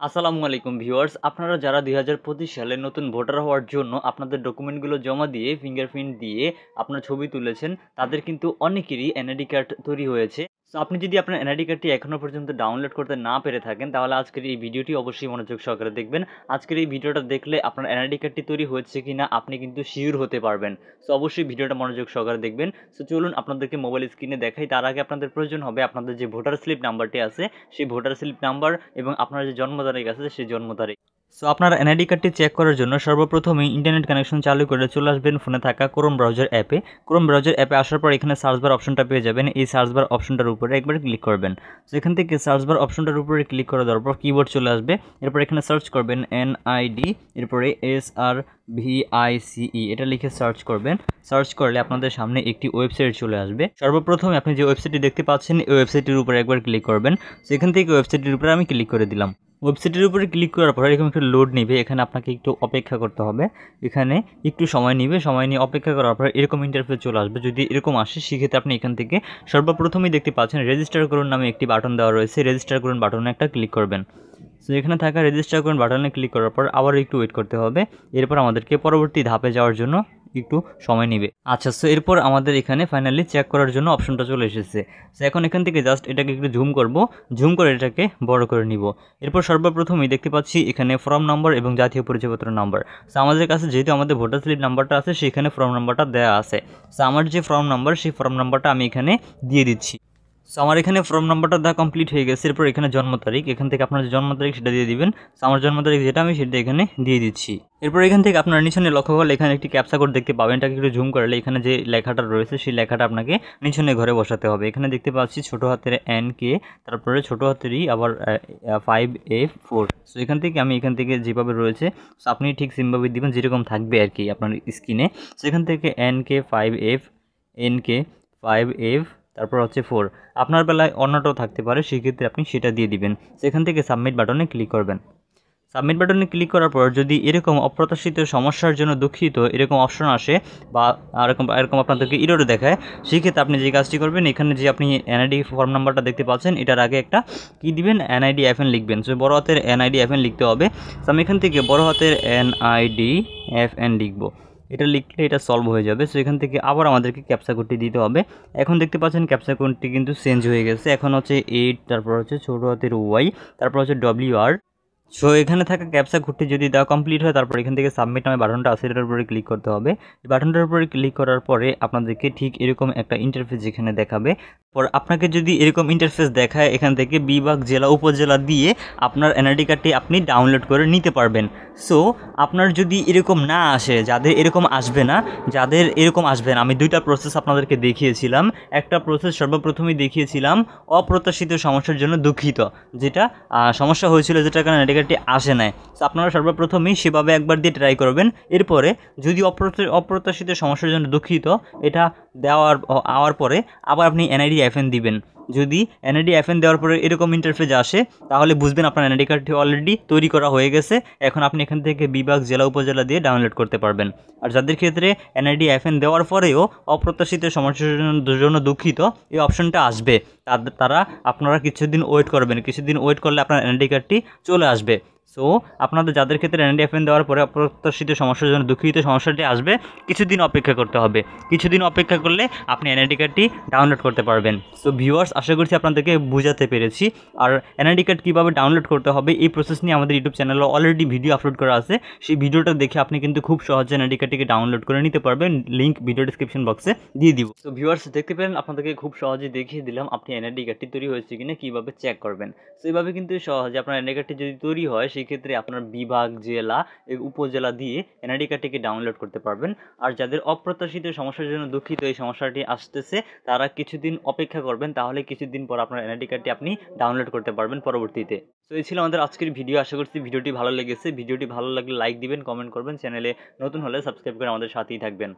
আসসালামু আলাইকুম ভিউয়ার্স, আপনারা যারা ২০২৫ সালে নতুন ভোটার হওয়ার জন্য আপনাদের ডকুমেন্টগুলো জমা দিয়ে ফিঙ্গারপ্রিন্ট দিয়ে আপনার ছবি তুলেছেন, তাদের কিন্তু অনেকেরই এনআইডি কার্ড তৈরি হয়েছে। সো আপনি যদি আপনার এনআইডি কার্ডটি এখনও পর্যন্ত ডাউনলোড করতে না পেরে থাকেন, তাহলে আজকের এই ভিডিওটি অবশ্যই মনোযোগ সহকারে দেখবেন। আজকের এই ভিডিওটা দেখলে আপনার এনআইডি কার্ডটি তৈরি হয়েছে কিনা আপনি কিন্তু শিওর হতে পারবেন। সো অবশ্যই ভিডিওটা মনোযোগ সহকারে দেখবেন। সো চলুন আপনাদেরকে মোবাইল স্ক্রিনে দেখাই। তার আগে আপনাদের প্রয়োজন হবে আপনাদের যে ভোটার স্লিপ নাম্বারটি আছে, সেই ভোটার স্লিপ নাম্বার এবং আপনার যে জন্ম তারিখ আছে সেই জন্ম তারিখ। সো আপনার এনআইডি কার্ডটি চেক করার জন্য সর্বপ্রথমেই ইন্টারনেট কানেকশন চালু করে চলে আসবেন ফোনে থাকা ক্রোম ব্রাউজার অ্যাপে। ক্রোম ব্রাউজার অ্যাপে আসার পর এখানে সার্চ বার অপশনটা পেয়ে যাবেন। এই সার্চ বার অপশনটার উপরে একবার ক্লিক করবেন। সো এখান থেকে সার্চ বার অপশনটার উপরে ক্লিক করে দেওয়ার পর কিবোর্ড চলে আসবে। এরপর এখানে সার্চ করবেন এনআইডি, এরপরে SRVICE এটা লিখে সার্চ করবেন। সার্চ করলে আপনাদের সামনে একটি ওয়েবসাইট চলে আসবে। সর্বপ্রথমে আপনি যে ওয়েবসাইটটি দেখতে পাচ্ছেন এই ওয়েবসাইটের উপরে একবার ক্লিক করবেন। সেখান থেকে ওয়েবসাইটের উপরে আমি ক্লিক করে দিলাম। ওয়েবসাইটের উপরে ক্লিক করার পর এরকম একটু লোড নেবে, এখানে আপনাকে একটু অপেক্ষা করতে হবে। এখানে একটু সময় নেবে, সময় নিয়ে অপেক্ষা করার পর এরকম ইন্টারফেস চলে আসবে। যদি এরকম আসে সেক্ষেত্রে আপনি এখান থেকে সর্বপ্রথমেই দেখতে পাচ্ছেন রেজিস্টার করুন নামে একটি বাটন দেওয়া রয়েছে। রেজিস্টার করুন বাটনে একটা ক্লিক করবেন। সো এখানে থাকা রেজিস্টার করুন বাটনে ক্লিক করার পর আবার একটু ওয়েট করতে হবে। এরপর আমাদেরকে পরবর্তী ধাপে যাওয়ার জন্য একটু সময় নেবে। আচ্ছা, সো এরপর আমাদের এখানে ফাইনালি চেক করার জন্য অপশনটা চলে এসেছে। সো এখন এখান থেকে জাস্ট এটাকে একটু জুম করব, জুম করে এটাকে বড় করে নিব। এরপর সর্বপ্রথমেই দেখতে পাচ্ছি এখানে ফর্ম নাম্বার এবং জাতীয় পরিচয়পত্র নাম্বার। সো আমাদের কাছে যেহেতু আমাদের ভোটার স্লিপ নাম্বারটা আছে সেখানে ফর্ম নাম্বারটা দেওয়া আছে। সো আমার যে ফর্ম নাম্বার সেই ফর্ম নাম্বারটা আমি এখানে দিয়ে দিচ্ছি। সো আমার এখানে ফর্ম নাম্বারটা দেওয়া কমপ্লিট হয়ে গেছে। এরপর এখানে জন্ম তারিখ, এখান থেকে আপনার যে জন্ম তারিখ সেটা দিয়ে দিবেন। সো আমার জন্ম তারিখ যেটা আমি সেটা এখানে দিয়ে দিচ্ছি। এরপর এখান থেকে আপনার নিচনে লক্ষ্য করলে এখানে একটি ক্যাপচা কোড দেখতে পাবেন। এটাকে একটু জুম করলে এখানে যে লেখাটা রয়েছে সেই লেখাটা আপনাকে নিচনে ঘরে বসাতে হবে। এখানে দেখতে পাচ্ছি ছোটো হাতের NK, তারপরে ছোটো হাতের আবার 5F4। সো এখান থেকে আমি এখান থেকে যেভাবে রয়েছে সো আপনি ঠিক সেমভাবে দিবেন যেরকম থাকবে আর কি আপনার স্ক্রিনে। সো এখান থেকে NK5F তারপর হচ্ছে 4। আপনার বেলায় অন্যটাও থাকতে পারে, সেক্ষেত্রে আপনি সেটা দিয়ে দিবেন। সেখান থেকে সাবমিট বাটনে ক্লিক করবেন। সাবমিট বাটনে ক্লিক করার পর যদি এরকম অপ্রত্যাশিত সমস্যার জন্য দুঃখিত এরকম অপশন আসে বা এরকম আপনাদেরকে ইরর দেখায়, সেক্ষেত্রে আপনি যে কাজটি করবেন এখানে যে আপনি এনআইডি ফর্ম নাম্বারটা দেখতে পাচ্ছেন এটার আগে একটা কি দিবেন, NIDFN লিখবেন। সো বড় হাতের NIDFN লিখতে হবে। সো আমি এখান থেকে বড় হাতের NIDFN লিখবো। এটা লিখলে এটা সলভ হয়ে যাবে। সো এখান থেকে আবার আমাদেরকে ক্যাপচা কোডটি দিতে হবে। এখন দেখতে পাচ্ছেন ক্যাপচা কোডটি কিন্তু চেঞ্জ হয়ে গেছে। এখন হচ্ছে 8, তারপর হচ্ছে ছোটো হাতের Y, তারপর হচ্ছে WR। সো এখানে থাকা ক্যাপচা কোডটি যদি দেওয়া কমপ্লিট হয় তারপর এখান থেকে সাবমিট নামে বাটনটা আছে এটার উপরে ক্লিক করতে হবে। এই বাটনটার উপরে ক্লিক করার পরে আপনাদেরকে ঠিক এরকম একটা ইন্টারফেস এখানে দেখাবে। পর আপনাকে যদি এরকম ইন্টারফেস দেখায় এখান থেকে বিভাগ, জেলা, উপজেলা দিয়ে আপনার এনআইডি কার্ডটি আপনি ডাউনলোড করে নিতে পারবেন। সো আপনার যদি এরকম না আসে, যাদের এরকম আসবে না, আমি দুইটা প্রসেস আপনাদেরকে দেখিয়েছিলাম। একটা প্রসেস সর্বপ্রথমেই দেখিয়েছিলাম অপ্রত্যাশিত সমস্যার জন্য দুঃখিত, যেটা সমস্যা হয়েছিল যেটার কারণে এনআইডি কার্ডটি আসে নাই। সো আপনারা সর্বপ্রথমেই সেভাবে একবার দিয়ে ট্রাই করবেন। এরপরে যদি অপ্রত্যাশিত সমস্যার জন্য দুঃখিত এটা আওয়ার পরে আবার আপনি NIDFN দিবেন। যদি NIDFN দেওয়ার পরে এরকম ইন্টারফেস আসে তাহলে বুঝবেন আপনার এনআইডি কার্ডটি অলরেডি তৈরি করা হয়ে গেছে। এখন আপনি এখান থেকে বিভাগ, জেলা, উপজেলা দিয়ে ডাউনলোড করতে পারবেন। আর যাদের ক্ষেত্রে NIDFN দেওয়ার পরেও অপ্রত্যাশিত সমস্যার জন্য দুঃখিত এই অপশনটা আসবে, তারা আপনারা কিছুদিন ওয়েট করবেন। কিছুদিন ওয়েট করলে আপনার এনআইডি কার্ডটি চলে আসবে। সো আপনাদের যাদের ক্ষেত্রে NIDFN দেওয়ার পরে অপ্রত্যাশিত সমস্যার জন্য দুঃখিত সমস্যাটি আসবে, কিছুদিন অপেক্ষা করতে হবে। কিছুদিন অপেক্ষা করলে আপনি এনআইডি কার্ডটি ডাউনলোড করতে পারবেন। সো ভিউয়ার্স, আশা করছি আপনাদেরকে বোঝাতে পেরেছি। আর এনআইডি কার্ড কীভাবে ডাউনলোড করতে হবে এই প্রসেস নিয়ে আমাদের ইউটিউব চ্যানেলে অলরেডি ভিডিও আপলোড করা আছে। সেই ভিডিওটা দেখে আপনি কিন্তু খুব সহজে এনআইডি কার্ডটিকে ডাউনলোড করে নিতে পারবেন। লিঙ্ক ভিডিও ডিসক্রিপশন বক্সে দিয়ে দিব। তো ভিউয়ার্স, দেখতে পেলেন আপনাদেরকে খুব সহজে দেখিয়ে দিলাম আপনি এনআইডি কার্ডটি তৈরি হয়েছে কিনা কীভাবে চেক করবেন। সো এইভাবে কিন্তু সহজে আপনার এনআইডি কার্ডটি যদি তৈরি হয় সেক্ষেত্রে আপনার বিভাগ, জেলা, উপজেলা দিয়ে এনআইডি কার্ডটিকে ডাউনলোড করতে পারবেন। আর যাদের অপ্রত্যাশিত সমস্যার জন্য দুঃখিত এই সমস্যাটি আসতেছে তারা কিছুদিন অপেক্ষা করবেন, তাহলে কিছুদিন পর আপনার এনআইডি কার্ডটি আপনি ডাউনলোড করতে পারবেন পরবর্তীতে। তো এই ছিল আমাদের আজকের ভিডিও। আশা করছি ভিডিওটি ভালো লেগেছে। ভিডিওটি ভালো লাগলে লাইক দিবেন, কমেন্ট করবেন, চ্যানেলে নতুন হলে সাবস্ক্রাইব করে আমাদের সাথেই থাকবেন।